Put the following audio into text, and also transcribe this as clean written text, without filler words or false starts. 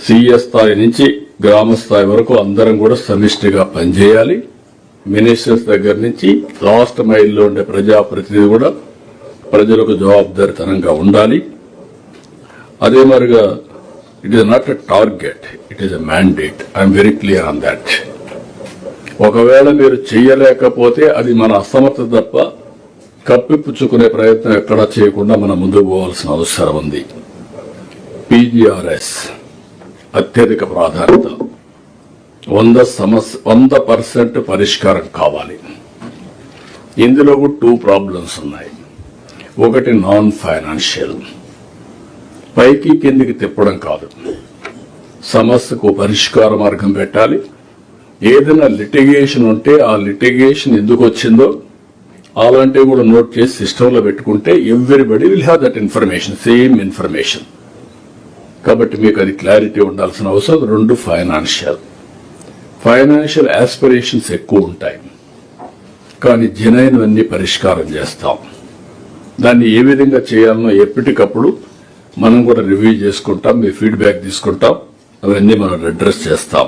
CS స్థాయి నుంచి గ్రామ స్థాయి వరకు అందరం కూడా సమిష్టిగా పనిచేయాలి. మినిస్టర్స్ దగ్గర నుంచి లాస్ట్ మైల్లో ఉండే ప్రజాప్రతినిధి కూడా ప్రజలకు జవాబుదారీతనంగా ఉండాలి. అదే మరిగా it is not a target, it is a mandate. I'm very clear on that. ఒకవేళ మీరు చెయ్యలేకపోతే అది మన అసమర్థత తప్ప కప్పిపుచ్చుకునే ప్రయత్నం ఎక్కడా చేయకుండా మనం ముందుకు పోవాల్సిన అవసరం ఉంది. పీజీఆర్ఎస్ అత్యధిక ప్రాధాన్యత, 100% పరిష్కారం కావాలి. ఇందులో కూడా 2 ప్రాబ్లమ్స్ ఉన్నాయి. ఒకటి నాన్ ఫైనాన్షియల్, పైకి కిందికి తిప్పడం కాదు, సమస్యకు పరిష్కార మార్గం పెట్టాలి. ఏదైనా లిటిగేషన్ ఉంటే ఆ లిటిగేషన్ ఎందుకు వచ్చిందో అలాంటివి కూడా నోట్ చేసి సిస్టంలో పెట్టుకుంటే everybody will have that information, same information. కాబట్టి మీకు అది క్లారిటీ ఉండాల్సిన అవసరం. 2 ఫైనాన్షియల్ ఆస్పిరేషన్స్ ఎక్కువ ఉంటాయి, కానీ జనైనవన్నీ పరిష్కారం చేస్తాం. దాన్ని ఏ విధంగా చేయాలనో ఎప్పటికప్పుడు మనం కూడా రివ్యూ చేసుకుంటాం, మీ ఫీడ్బ్యాక్ తీసుకుంటాం, అవన్నీ మనం అడ్రస్ చేస్తాం.